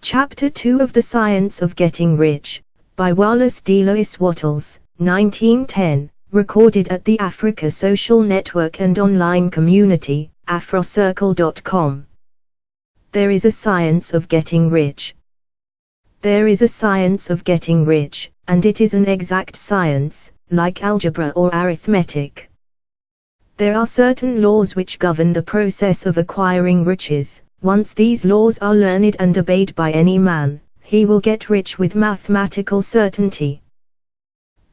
Chapter 2 of The Science of Getting Rich, by Wallace Delois Wattles, 1910, recorded at the Africa Social Network and online community, afrocircle.com. There is a science of getting rich. There is a science of getting rich, and it is an exact science, like algebra or arithmetic. There are certain laws which govern the process of acquiring riches. Once these laws are learned and obeyed by any man, he will get rich with mathematical certainty.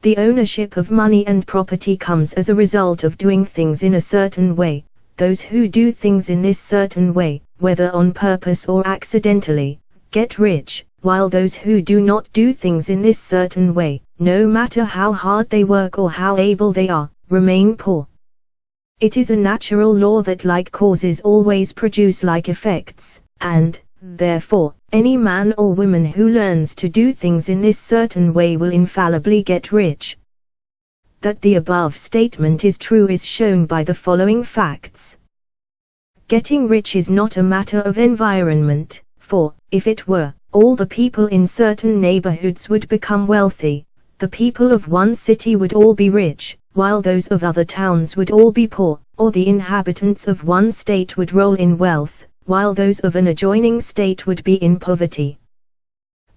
The ownership of money and property comes as a result of doing things in a certain way. Those who do things in this certain way, whether on purpose or accidentally, get rich, while those who do not do things in this certain way, no matter how hard they work or how able they are, remain poor. It is a natural law that like causes always produce like effects, and, therefore, any man or woman who learns to do things in this certain way will infallibly get rich. That the above statement is true is shown by the following facts. Getting rich is not a matter of environment, for, if it were, all the people in certain neighborhoods would become wealthy, the people of one city would all be rich, while those of other towns would all be poor, or the inhabitants of one state would roll in wealth, while those of an adjoining state would be in poverty.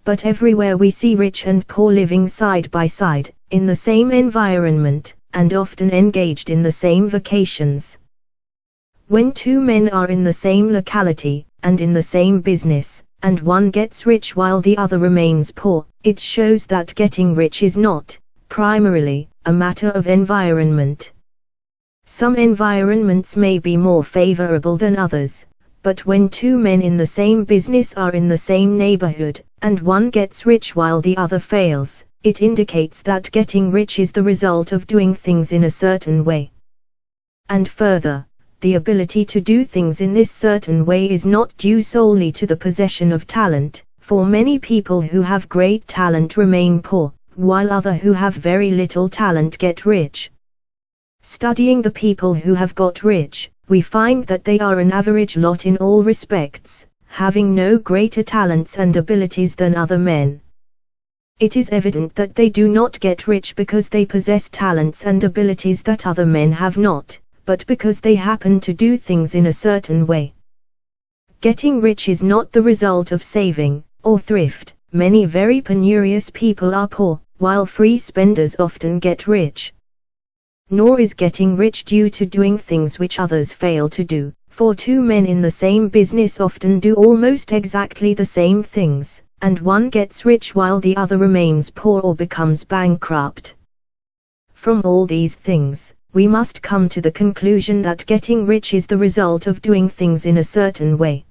But everywhere we see rich and poor living side by side, in the same environment, and often engaged in the same vocations. When two men are in the same locality, and in the same business, and one gets rich while the other remains poor, it shows that getting rich is not, primarily, a matter of environment. Some environments may be more favorable than others, but when two men in the same business are in the same neighborhood, and one gets rich while the other fails, it indicates that getting rich is the result of doing things in a certain way. And further, the ability to do things in this certain way is not due solely to the possession of talent, for many people who have great talent remain poor, while others who have very little talent get rich. Studying the people who have got rich, we find that they are an average lot in all respects, having no greater talents and abilities than other men. It is evident that they do not get rich because they possess talents and abilities that other men have not, but because they happen to do things in a certain way. Getting rich is not the result of saving, or thrift. Many very penurious people are poor, while free spenders often get rich. Nor is getting rich due to doing things which others fail to do, for two men in the same business often do almost exactly the same things, and one gets rich while the other remains poor or becomes bankrupt. From all these things, we must come to the conclusion that getting rich is the result of doing things in a certain way.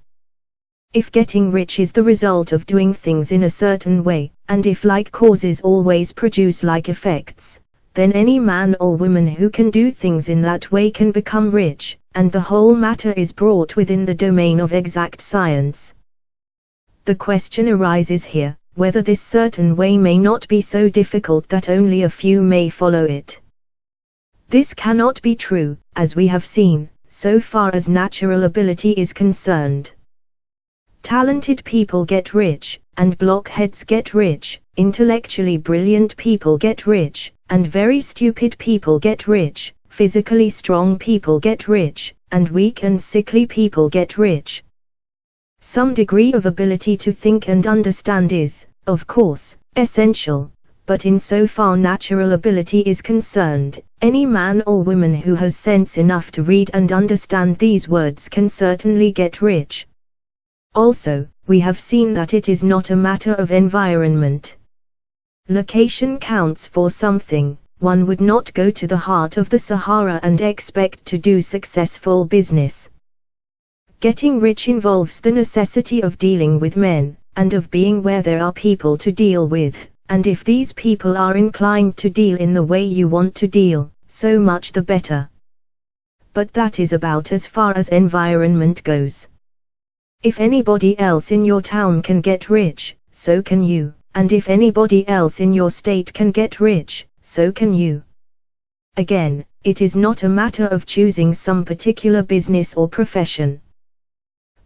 If getting rich is the result of doing things in a certain way, and if like causes always produce like effects, then any man or woman who can do things in that way can become rich, and the whole matter is brought within the domain of exact science. The question arises here, whether this certain way may not be so difficult that only a few may follow it. This cannot be true, as we have seen, so far as natural ability is concerned. Talented people get rich, and blockheads get rich, intellectually brilliant people get rich, and very stupid people get rich, physically strong people get rich, and weak and sickly people get rich. Some degree of ability to think and understand is, of course, essential, but in so far natural ability is concerned, any man or woman who has sense enough to read and understand these words can certainly get rich. Also, we have seen that it is not a matter of environment. Location counts for something. One would not go to the heart of the Sahara and expect to do successful business. Getting rich involves the necessity of dealing with men, and of being where there are people to deal with, and if these people are inclined to deal in the way you want to deal, so much the better. But that is about as far as environment goes. If anybody else in your town can get rich, so can you, and if anybody else in your state can get rich, so can you. Again, it is not a matter of choosing some particular business or profession.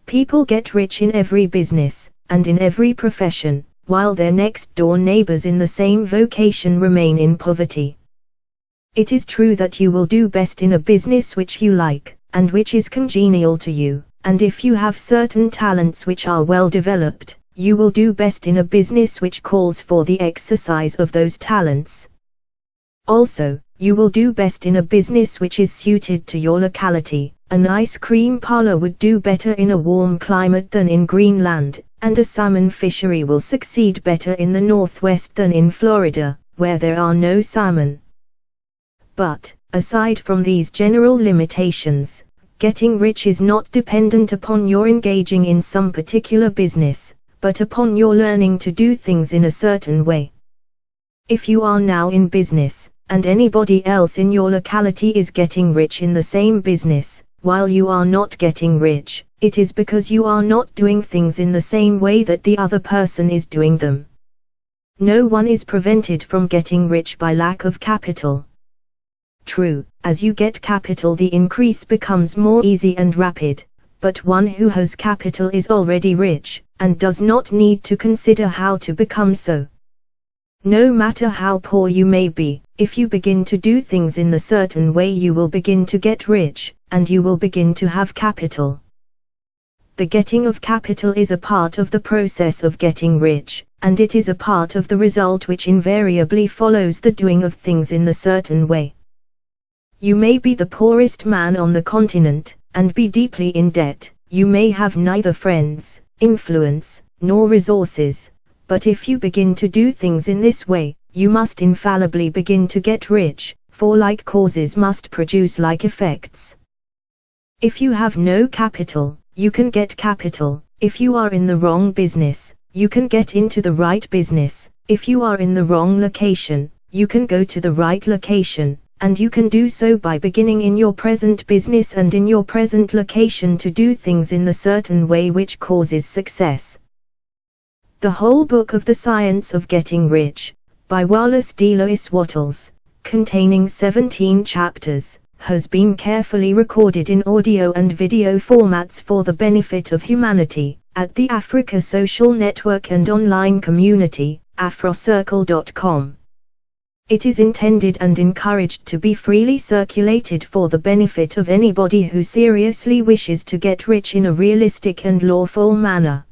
People get rich in every business, and in every profession, while their next-door neighbors in the same vocation remain in poverty. It is true that you will do best in a business which you like, and which is congenial to you, and if you have certain talents which are well developed, you will do best in a business which calls for the exercise of those talents. Also, you will do best in a business which is suited to your locality. An ice cream parlor would do better in a warm climate than in Greenland, and a salmon fishery will succeed better in the Northwest than in Florida, where there are no salmon. But, aside from these general limitations, getting rich is not dependent upon your engaging in some particular business, but upon your learning to do things in a certain way. If you are now in business, and anybody else in your locality is getting rich in the same business, while you are not getting rich, it is because you are not doing things in the same way that the other person is doing them. No one is prevented from getting rich by lack of capital. True, as you get capital the increase becomes more easy and rapid, but one who has capital is already rich, and does not need to consider how to become so. No matter how poor you may be, if you begin to do things in the certain way you will begin to get rich, and you will begin to have capital. The getting of capital is a part of the process of getting rich, and it is a part of the result which invariably follows the doing of things in the certain way. You may be the poorest man on the continent, and be deeply in debt. You may have neither friends, influence, nor resources, but if you begin to do things in this way, you must infallibly begin to get rich, for like causes must produce like effects. If you have no capital, you can get capital. If you are in the wrong business, you can get into the right business. If you are in the wrong location, you can go to the right location, and you can do so by beginning in your present business and in your present location to do things in the certain way which causes success. The whole book of The Science of Getting Rich, by Wallace Delois Wattles, containing 17 chapters, has been carefully recorded in audio and video formats for the benefit of humanity, at the Africa Social Network and online community, afrocircle.com. It is intended and encouraged to be freely circulated for the benefit of anybody who seriously wishes to get rich in a realistic and lawful manner.